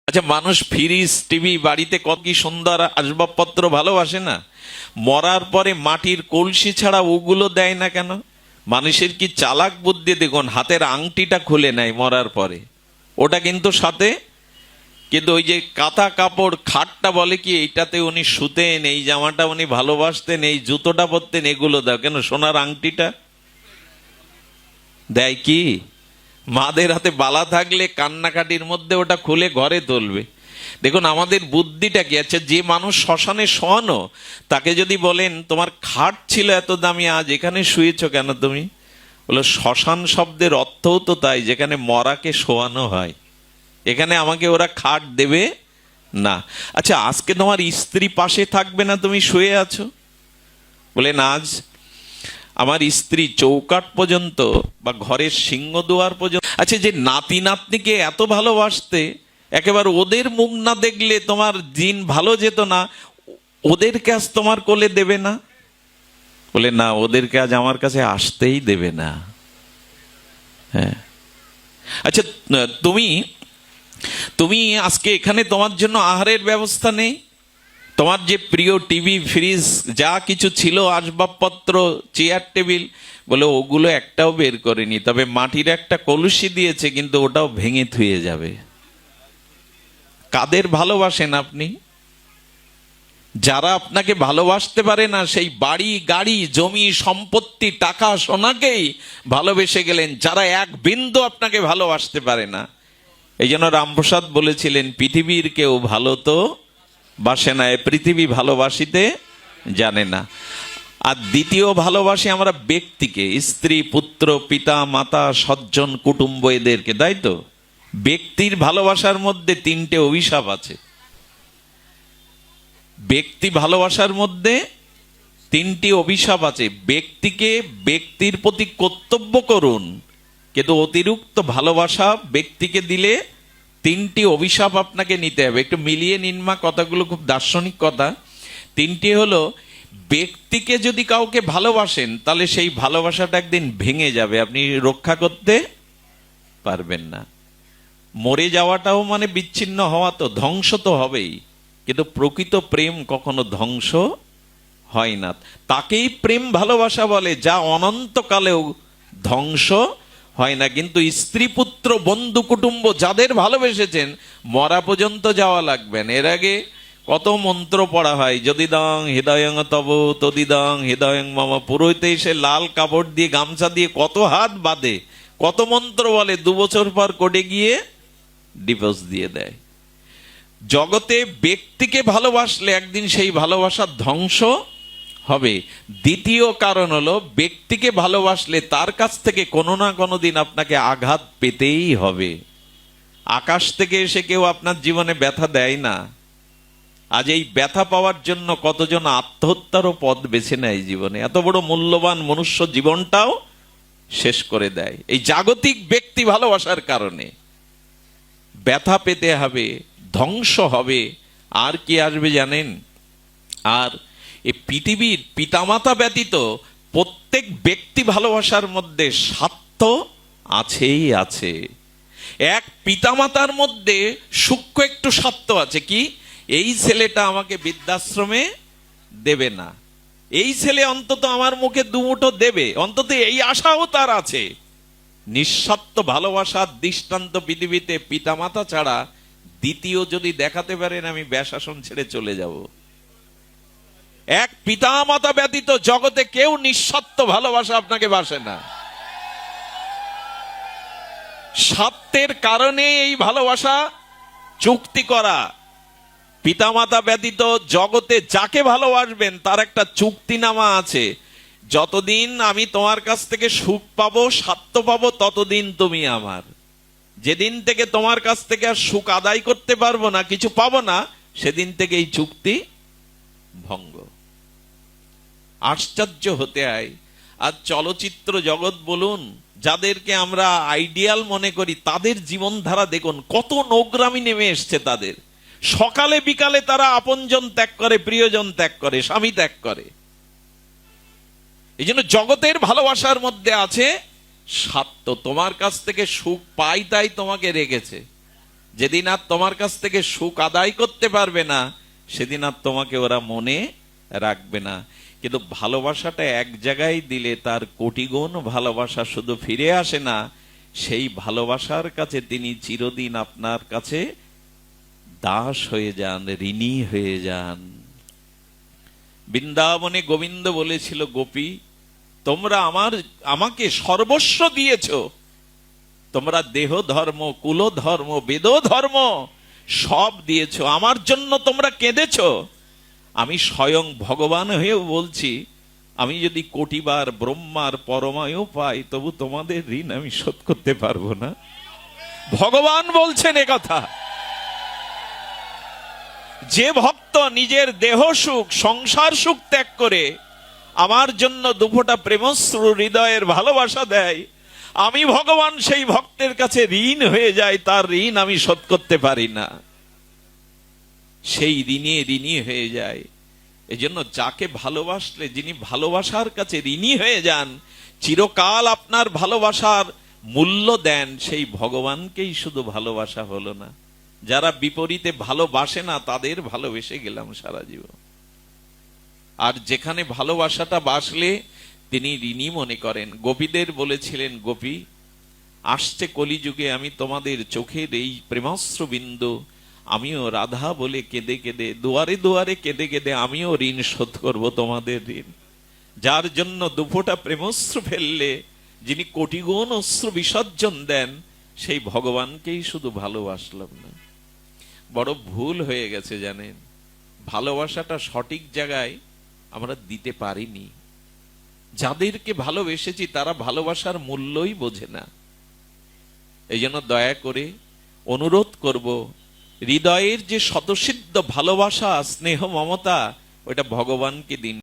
আচ্ছা, মানুষ fridge TV বাড়িতে কত কি সুন্দর আসবাবপত্র ভালোবাসে না? মরার পরে মাটির কলসি ছাড়া ওগুলো দেয় না কেন? মানুষের কি চালাক বুদ্ধি দেখুন, হাতের আংটিটা খুলে নেয় মরার পরে, ওটা কিন্তু সাথে। কিন্তু ওই যে কাঁথা কাপড় খাটটা বলে কি এইটাতে উনি শুতেন, এই জামাটা উনি ভালোবাসতেন, এই জুতোটা পরতেন, এগুলো দাও কেন? সোনার আংটিটা দেয় কি? মাদের হাতে বালা থাকলে কান্নাকাটির মধ্যে ওটা খুলে ঘরে তুলবে। দেখুন আমাদের বুদ্ধিটা কি আছে। যে মানুষ শ্মশানে শোয়ানো, তাকে যদি বলেন তোমার খাট ছিল এত দামি, আজ এখানে শুয়েছো কেন তুমি? বলো শ্মশান শব্দের অর্থও তো তাই, যেখানে মরাকে শোয়ানো হয়। এখানে আমাকে ওরা খাট দেবে না। আচ্ছা, আজকে তোমার স্ত্রী পাশে থাকবে না, তুমি শুয়ে আছো। বলে না, আজ আমার স্ত্রী চৌকাঠ পর্যন্ত বা ঘরের সিংহদুয়ার পর্যন্ত। আচ্ছা, যে নাতি নাতনিকে এত ভালোবাসতে, একেবারে ওদের মুখ না দেখলে তোমার দিন ভালো যেত না, ওদেরকে আজ তোমার কোলে দেবে না? বলে না, ওদেরকে আজ আমার কাছে আসতেই দেবে না। হ্যাঁ। আচ্ছা, তুমি তুমি আজকে এখানে তোমার জন্য আহারের ব্যবস্থা নেই। তোমার যে প্রিয় টিভি ফ্রিজ যা কিছু ছিল, আসবাবপত্র চেয়ার টেবিল, বলে ওগুলো একটাও বের করেনি, তবে মাটির একটা কলসি দিয়েছে, কিন্তু ওটাও ভেঙে থুয়ে যাবে। কাদের ভালোবাসেন আপনি? যারা আপনাকে ভালোবাসতে পারে না, সেই বাড়ি গাড়ি জমি সম্পত্তি টাকা সোনাকেই ভালোবেসে গেলেন, যারা এক বিন্দু আপনাকে ভালোবাসতে পারে না। এই জন্য রামপ্রসাদ বলেছিলেন, পৃথিবীর কেউ ভালো তো বাসে না, এ পৃথিবী ভালোবাসিতে জানে না। আর দ্বিতীয় ভালোবাসি আমরা ব্যক্তিকে, স্ত্রী পুত্র পিতা মাতা সজ্জন কুটুম্ব এদেরকে, তাই তো? ব্যক্তির ভালোবাসার মধ্যে তিনটে অভিশাপ আছে। ব্যক্তি ভালোবাসার মধ্যে তিনটি অভিশাপ আছে। ব্যক্তিকে ব্যক্তির প্রতি কর্তব্য করুন, কিন্তু অতিরিক্ত ভালোবাসা ব্যক্তিকে দিলে তিনটি অভিশাপ আপনাকে নিতে হবে। একটু মিলিয়ে নিন মা, কথাগুলো খুব দার্শনিক কথা। তিনটি হলো, ব্যক্তিকে যদি কাউকে ভালোবাসেন, তাহলে সেই ভালোবাসাটা একদিন ভেঙে যাবে, আপনি রক্ষা করতে পারবেন না। মরে যাওয়াটাও মানে বিচ্ছিন্ন হওয়া, তো ধ্বংস তো হবেই, কিন্তু প্রকৃত প্রেম কখনো ধ্বংস হয় না। তাকেই প্রেম ভালোবাসা বলে, যা অনন্তকালেও ধ্বংস হয় না। কিন্তু স্ত্রী পুত্র বন্ধু কুটুম্ব যাদের ভালোবেসেছেন, মরা পর্যন্ত যাওয়া লাগবে না। এর আগে কত মন্ত্র পড়া হয়, যদি দং হৃদয়ং তব তদিদং হৃদয়ং মম। পুরোহিতে এসে লাল কাপড় দিয়ে গামছা দিয়ে কত হাত বাঁধে, কত মন্ত্র বলে, 2 বছর পর কোর্টে গিয়ে ডিভোর্স দিয়ে দেয়। জগতে ব্যক্তিকে ভালোবাসলে একদিন সেই ভালোবাসার ধ্বংস হবে। দ্বিতীয় কারণ হলো, ব্যক্তিকে ভালোবাসলে তার কাছ থেকে কোনো না কোনো দিন আপনাকে আঘাত পেতেই হবে। আকাশ থেকে এসে কেউ আপনার জীবনে ব্যথা দেয় না। আজ এই ব্যথা পাওয়ার জন্য কতজন আত্মহত্যারও পথ বেছে নেয় জীবনে, এত বড় মূল্যবান মনুষ্য জীবনটাও শেষ করে দেয় এই জাগতিক ব্যক্তি ভালোবাসার কারণে। ব্যথা পেতে হবে, ধ্বংস হবে। আর কি আসবে জানেন? আর এই পৃথিবীর পিতামাতা ব্যতীত প্রত্যেক ব্যক্তি ভালোবাসার মধ্যে স্বার্থ আছেই আছে। এক পিতামাতার মধ্যে সূক্ষ্ম একটু স্বার্থ আছে, কি? এই ছেলেটা আমাকে বৃদ্ধাশ্রমে দেবে না, এই ছেলে অন্তত আমার মুখে 2 মুঠো দেবে, অন্তত এই আশাও তার আছে। নিঃস্বার্থ ভালোবাসার দৃষ্টান্ত পৃথিবীতে পিতামাতা ছাড়া দ্বিতীয় যদি দেখাতে পারেন, আমি ব্যাসাসন ছেড়ে চলে যাব। এক পিতামাতা ব্যতীত জগতে কেউ নিঃস্বার্থ ভালোবাসা আপনাকে বাসে না। স্বার্থের কারণে এই ভালোবাসা চুক্তি করা। পিতামাতা ব্যতীত জগতে যাকে ভালোবাসবেন তার একটা চুক্তিনামা আছে, যতদিন আমি তোমার কাছ থেকে সুখ পাবো স্বার্থ পাবো, ততদিন তুমি আমার। যেদিন থেকে তোমার কাছ থেকে আর সুখ আদায় করতে পারবো না, কিছু পাবো না, সেদিন থেকে এই চুক্তি ভঙ্গ। আশ্চর্য হতে হয়। আর চলচ্চিত্র জগৎ বলুন, যাদেরকে আমরা আইডিয়াল মনে করি, তাদের জীবনধারা দেখুন, কত নোংরামি নেমে এসছে তাদের। সকালে বিকালে তারা আপনজন ত্যাগ করে, প্রিয়জন ত্যাগ করে, স্বামী ত্যাগ করে। এই জন্য জগতের ভালোবাসার মধ্যে আছে স্বার্থ। তোমার কাছ থেকে সুখ পাই তাই তোমাকে রেখেছে, যেদিন আর তোমার কাছ থেকে সুখ আদায় করতে পারবে না, সেদিন আর তোমাকে ওরা মনে রাখবে না। কিন্তু ভালোবাসাটা এক জায়গায় দিলে তার কোটি গুণ ভালোবাসা শুধু ফিরে আসে না, সেই ভালোবাসার কাছে তিনি চিরদিন আপনার কাছে দাস হয়ে যান, ঋণী হয়ে যান। বৃন্দাবনে গোবিন্দ বলেছিল, গোপী তোমরা আমাকে সর্বস্ব দিয়েছ, তোমরা দেহ ধর্ম, কুল ধর্ম, বেদ ধর্ম সব দিয়েছ, আমার জন্য তোমরা কেঁদেছ। আমি স্বয়ং ভগবান হয়েও বলছি, আমি যদি কোটিবার ব্রহ্মার পরমায়ু পাই, তবু তোমাদের ঋণ আমি শোধ করতে পারবো না। ভগবান বলছেন এ কথা। যে ভক্ত নিজের দেহ সুখ, সংসার সুখ ত্যাগ করে আমার জন্য দুফোঁটা প্রেমশ্রু হৃদয়ের ভালোবাসা দেয়, আমি ভগবান সেই ভক্তের কাছে ঋণ হয়ে যায়, তার ঋণ আমি শোধ করতে পারি না, সেই ঋণে ঋণী হয়ে যায়। এজন্য যাকে ভালোবাসলে, যিনি ভালোবাসার কাছে ঋণী হয়ে যান, চিরকাল আপনার ভালোবাসার মূল্য দেন, সেই ভগবানকেই শুধু ভালোবাসা হলো না। যারা বিপরীতে ভালোবাসে না, তাদের ভালোবেসে গেলাম সারা জীবন। আর যেখানে ভালোবাসাটা বাসলে তিনি ঋণী মনে করেন। গোপীদের বলেছিলেন, গোপী আসছে কলিযুগে, আমি তোমাদের চোখের এই প্রেমাস্ত্র বিন্দু, আমিও রাধা বলে কেঁদে কেঁদে, দুয়ারে দুয়ারে কেঁদে কেঁদে আমিও ঋণ শোধ করব তোমাদের ঋণ। যার জন্য দুফোঁটা প্রেমস্ত্র ফেললে যিনি কোটিগুণ অশ্রু বিসর্জন দেন, সেই ভগবানকেই শুধু ভালোবাসলাম না। বড় ভুল হয়ে গেছে জানেন, ভালোবাসাটা সঠিক জায়গায় আমরা দিতে পারিনি। যাদেরকে ভালোবেসেছি তারা ভালোবাসার মূল্যই বোঝে না। এই জন্য দয়া করে অনুরোধ করব, হৃদয়ের যে স্বতঃসিদ্ধ ভালোবাসা, স্নেহ, মমতা, ওটা ভগবানকে দিন।